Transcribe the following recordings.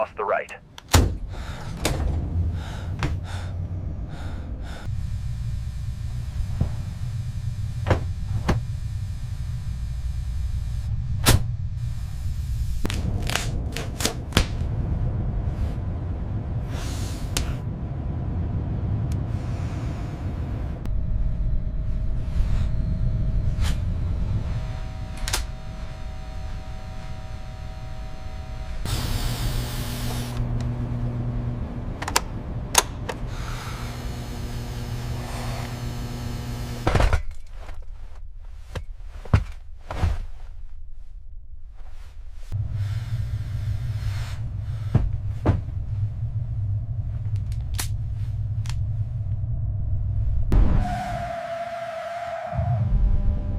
Off the right.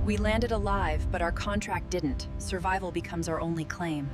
We landed alive, but our contract didn't. Survival becomes our only claim.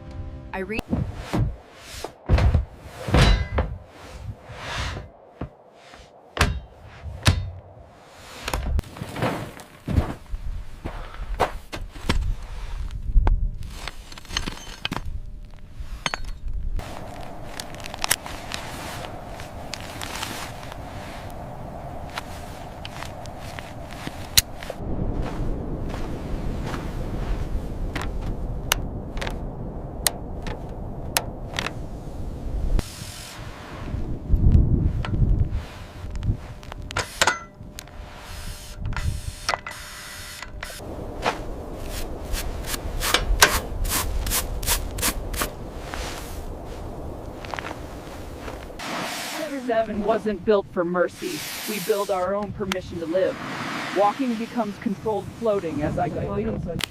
Seven wasn't built for mercy. We build our own permission to live. Walking becomes controlled floating as I go inside.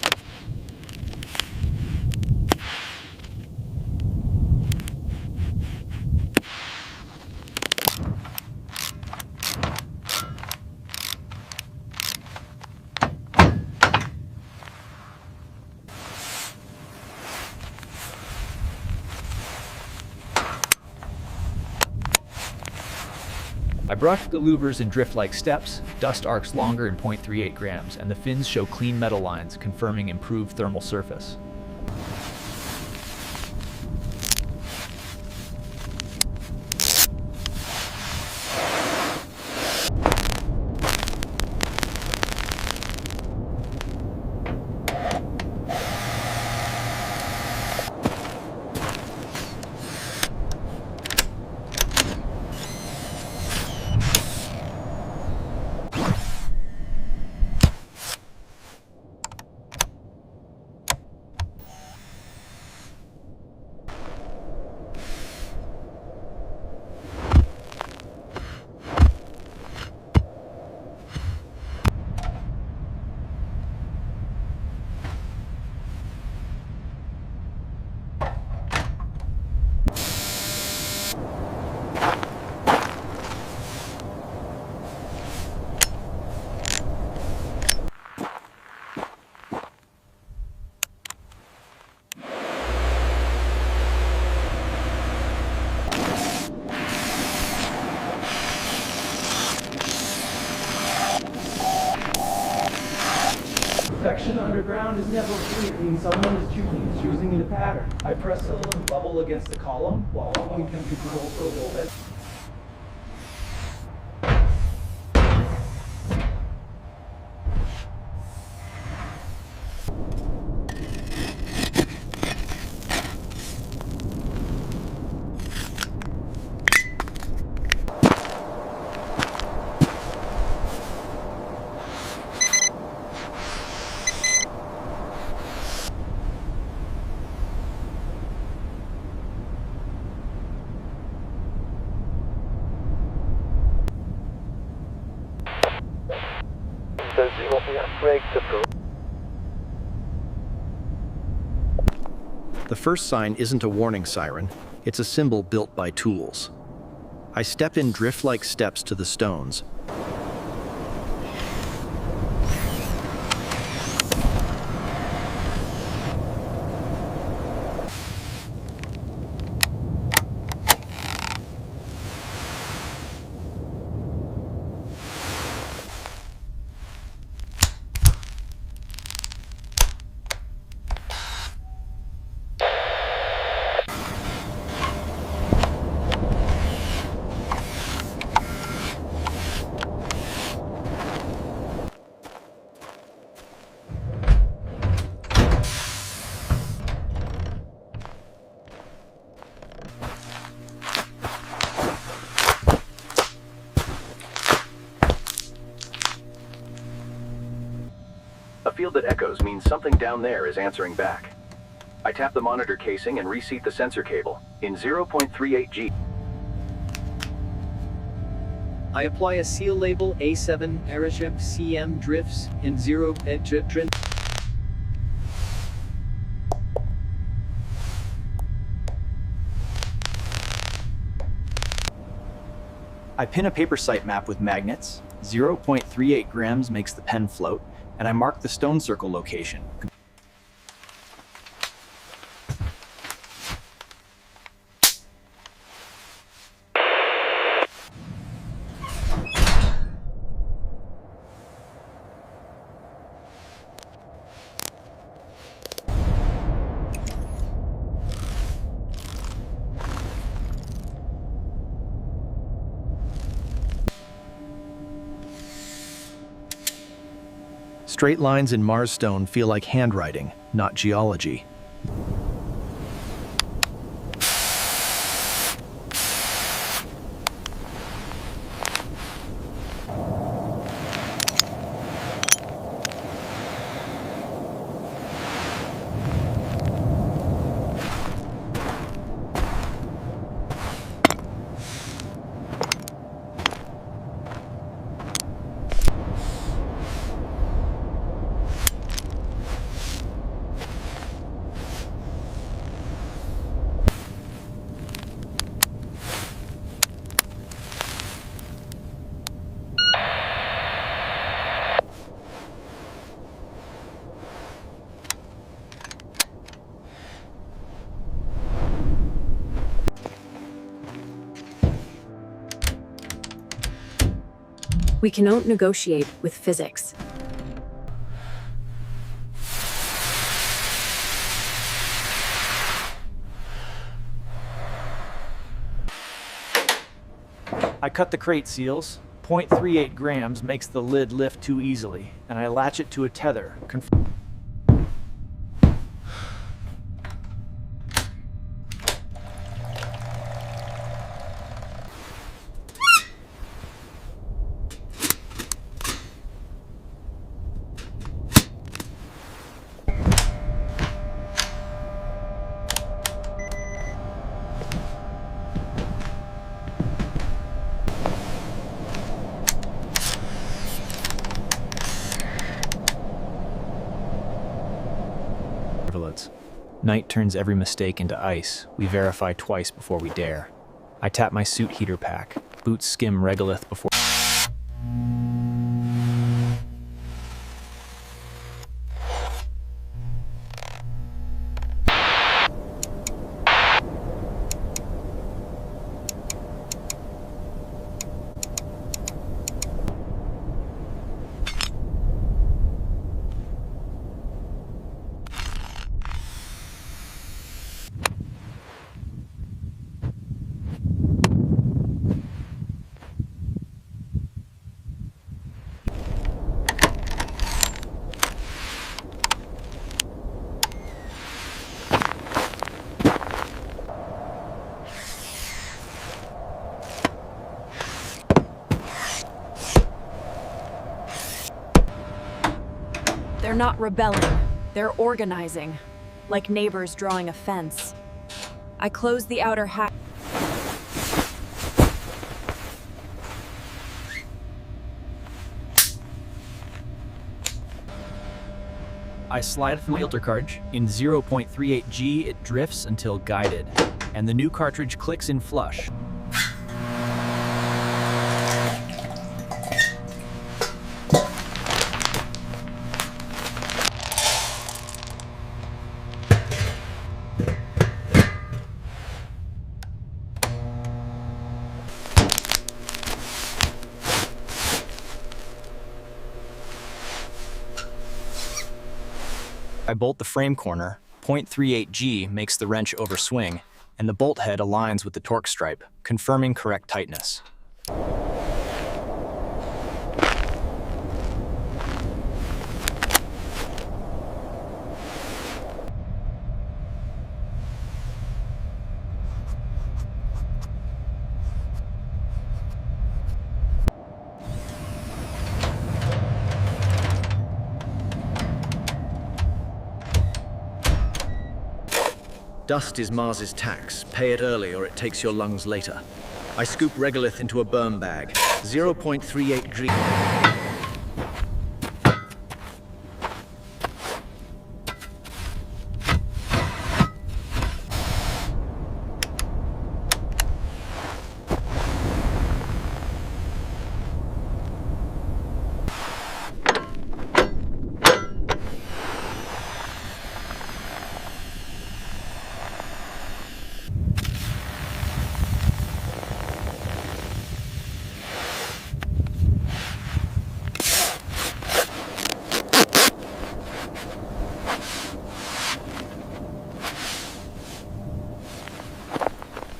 I brushed the louvers in drift-like steps, dust arcs longer in 0.38 grams, and the fins show clean metal lines, confirming improved thermal surface. Protection underground is never free. It means someone is choosing the pattern. I press a little bubble against the column while we can control for a little bit. The first sign isn't a warning siren, it's a symbol built by tools. I step in drift-like steps to the stones. field that echoes means something down there is answering back. I tap the monitor casing and reseat the sensor cable in 0.38 G. I apply a seal label A7 Airship CM drifts in 0 trin. I pin a paper site map with magnets. 0.38 grams makes the pen float, and I mark the stone circle location. Straight lines in Mars stone feel like handwriting, not geology. We cannot negotiate with physics. I cut the crate seals. 0.38 grams makes the lid lift too easily, and I latch it to a tether. Night turns every mistake into ice. We verify twice before we dare. I tap my suit heater pack. Boots skim regolith before... They're not rebelling, they're organizing, like neighbors drawing a fence. I close the outer hatch. I slide the filter cartridge. In 0.38 G, it drifts until guided, and the new cartridge clicks in flush. I bolt the frame corner. 0.38 G makes the wrench overswing, and the bolt head aligns with the torque stripe, confirming correct tightness. Dust is Mars's tax. Pay it early or it takes your lungs later. I scoop regolith into a berm bag. 0.38 green.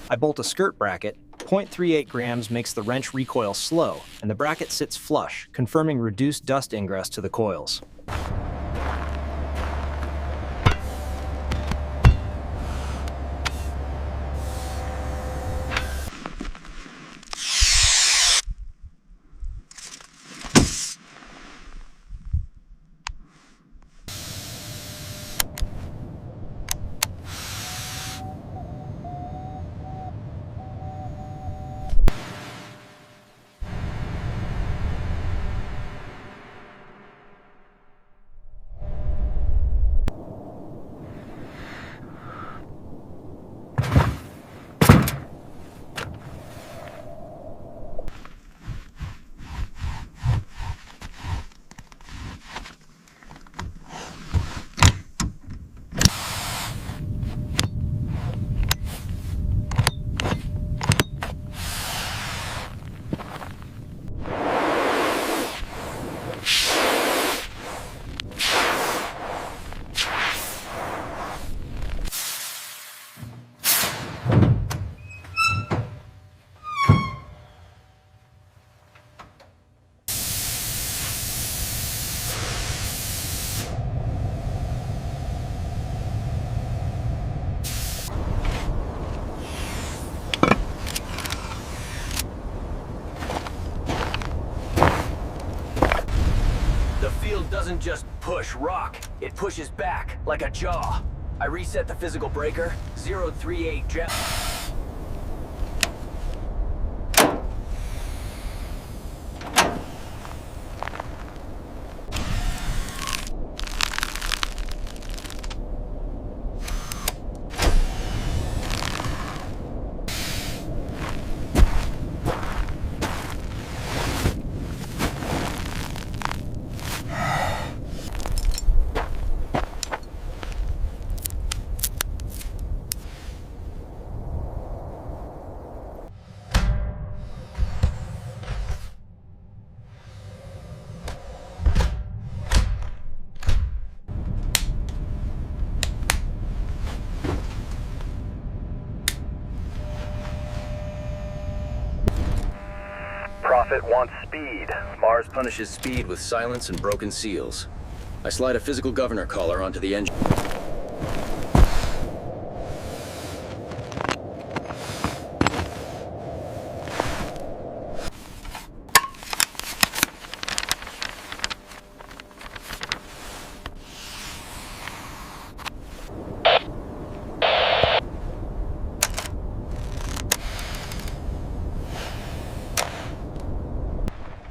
I bolt a skirt bracket. 0.38 grams makes the wrench recoil slow, and the bracket sits flush, confirming reduced dust ingress to the coils. Doesn't just push rock, it pushes back like a jaw. I reset the physical breaker, 0.38 jet. Prophet wants speed. Mars punishes speed with silence and broken seals. I slide a physical governor collar onto the engine.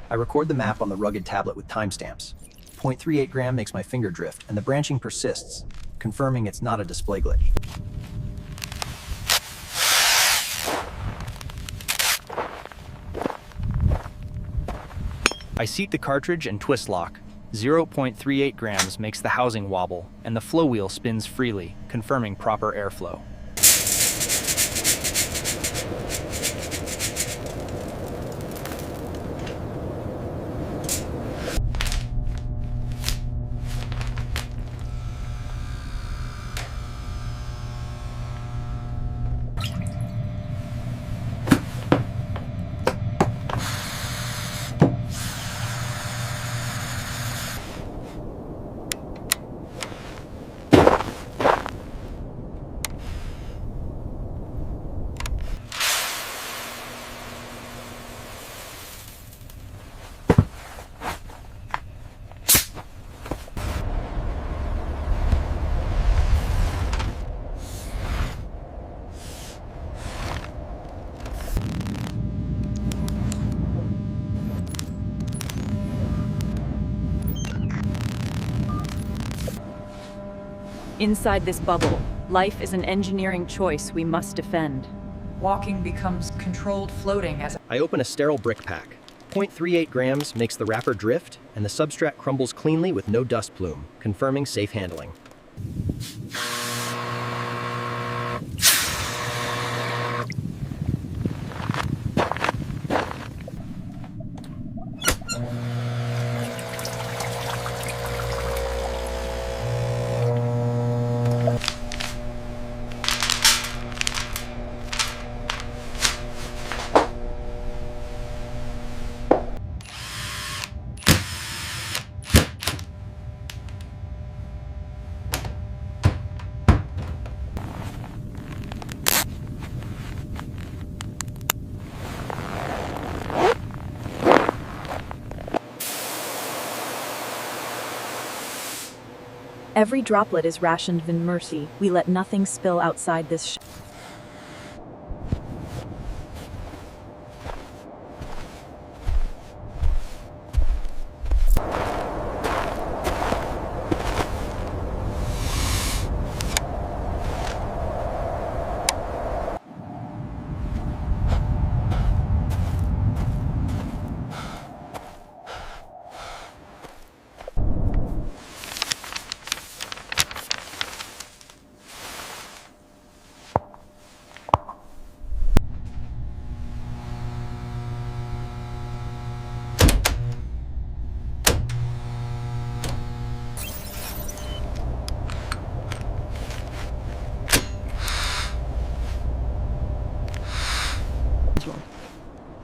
I record the map on the rugged tablet with timestamps. 0.38 gram makes my finger drift, and the branching persists, confirming it's not a display glitch. I seat the cartridge and twist lock. 0.38 grams makes the housing wobble, and the flow wheel spins freely, confirming proper airflow. Inside this bubble, life is an engineering choice we must defend. Walking becomes controlled floating as I open a sterile brick pack. 0.38 grams makes the wrapper drift, and the substrate crumbles cleanly with no dust plume, confirming safe handling. Every droplet is rationed with mercy. We let nothing spill outside this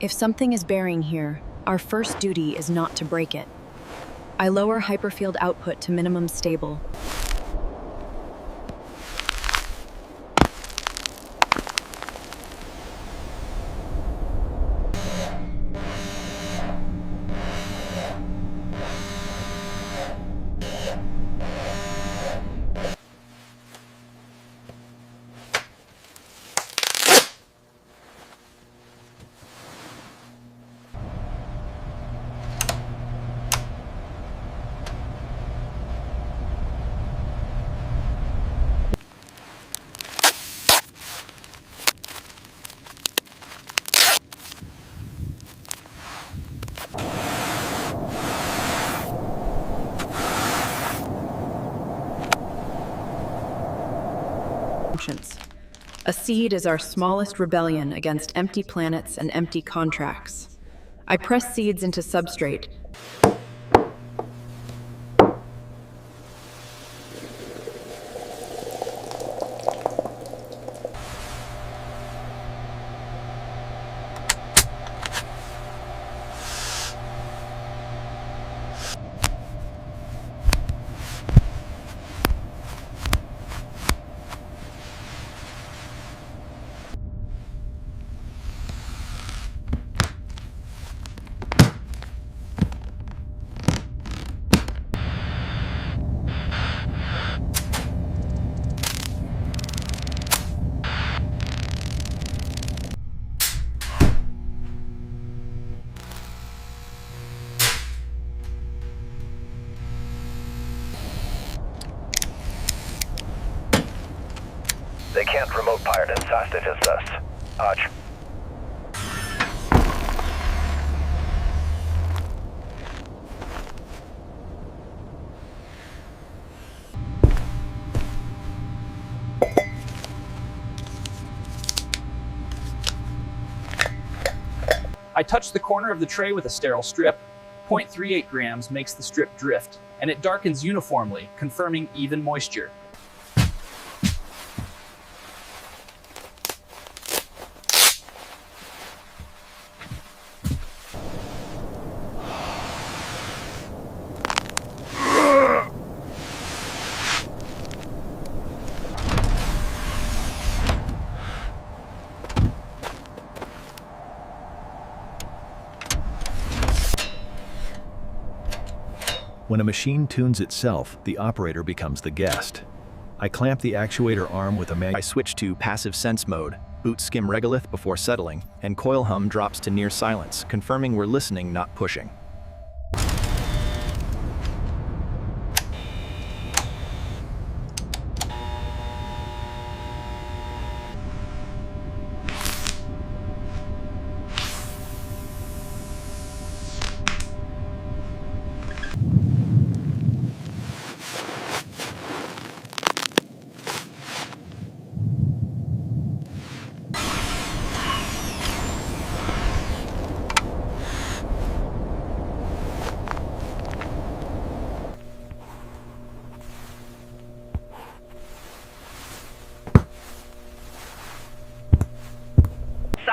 If something is bearing here, our first duty is not to break it. I lower Hyperfield output to minimum stable. A seed is our smallest rebellion against empty planets and empty contracts. I press seeds into substrate. They can't remote pirate and hostage us. Arch. I touch the corner of the tray with a sterile strip. 0.38 grams makes the strip drift, and it darkens uniformly, confirming even moisture. When a machine tunes itself, the operator becomes the guest. I clamp the actuator arm with a mag. I switch to passive sense mode, boot skim regolith before settling, and coil hum drops to near silence, confirming we're listening, not pushing.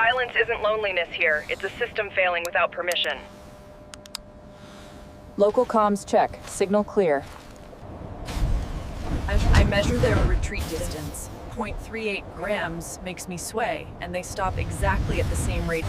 Silence isn't loneliness here. It's a system failing without permission. Local comms check. Signal clear. I measure their retreat distance. 0.38 grams makes me sway, and they stop exactly at the same rate.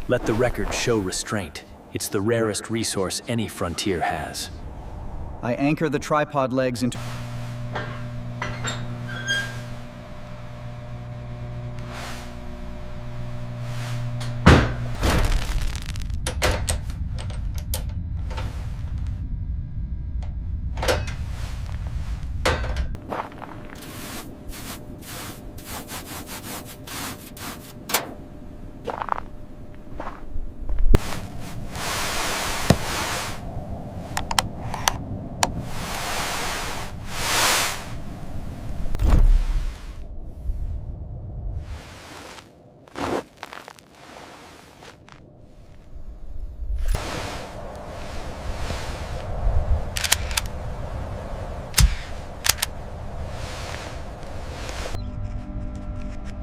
Let the record show restraint. It's the rarest resource any frontier has. I anchor the tripod legs into...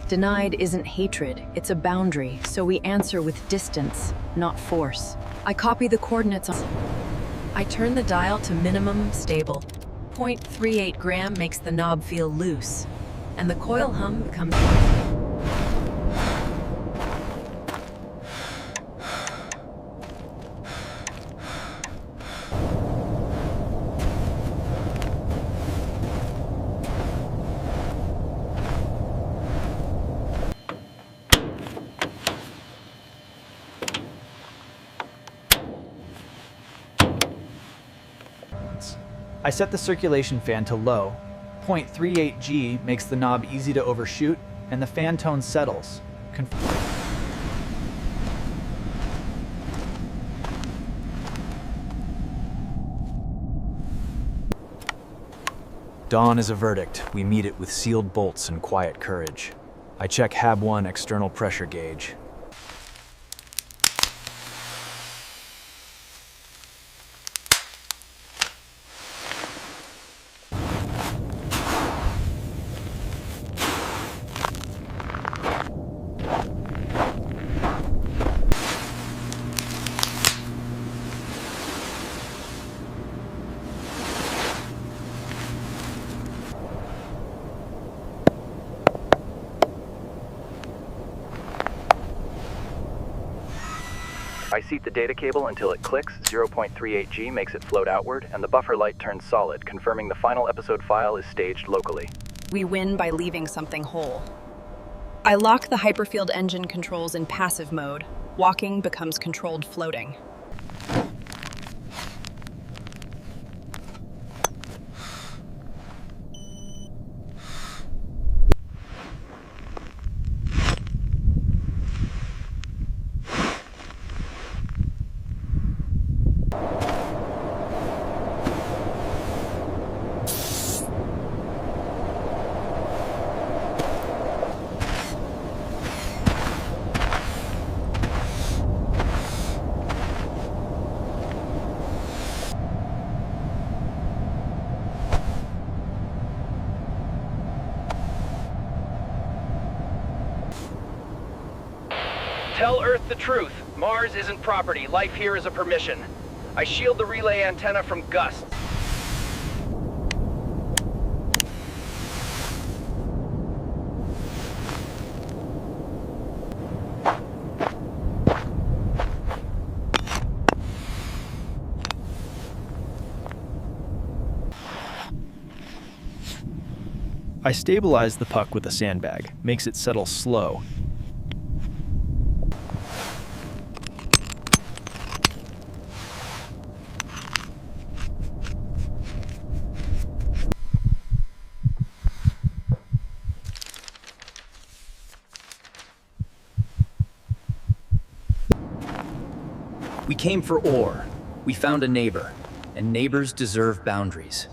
Denied isn't hatred, it's a boundary, so we answer with distance, not force. I copy the coordinates on... I turn the dial to minimum stable. 0.38 gram makes the knob feel loose, and the coil hum becomes... I set the circulation fan to low. 0.38 G makes the knob easy to overshoot, and the fan tone settles. Dawn is a verdict. We meet it with sealed bolts and quiet courage. I check Hab 1 external pressure gauge. I seat the data cable until it clicks, 0.38G makes it float outward, and the buffer light turns solid, confirming the final episode file is staged locally. We win by leaving something whole. I lock the Hyperfield Engine controls in passive mode. Walking becomes controlled floating. Tell Earth the truth. Mars isn't property. Life here is a permission. I shield the relay antenna from gusts. I stabilize the puck with a sandbag, makes it settle slow. We came for ore. We found a neighbor, and neighbors deserve boundaries.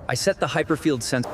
I set the Hyperfield sensor.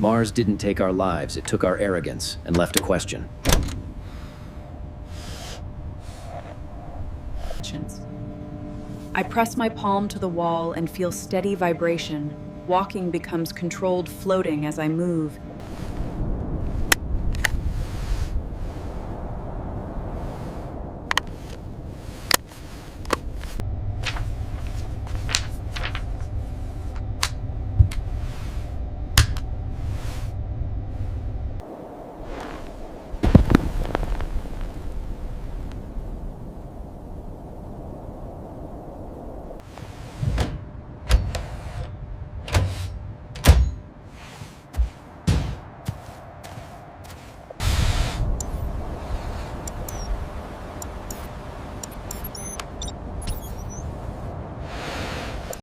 Mars didn't take our lives, it took our arrogance and left a question. I press my palm to the wall and feel steady vibration. Walking becomes controlled floating as I move.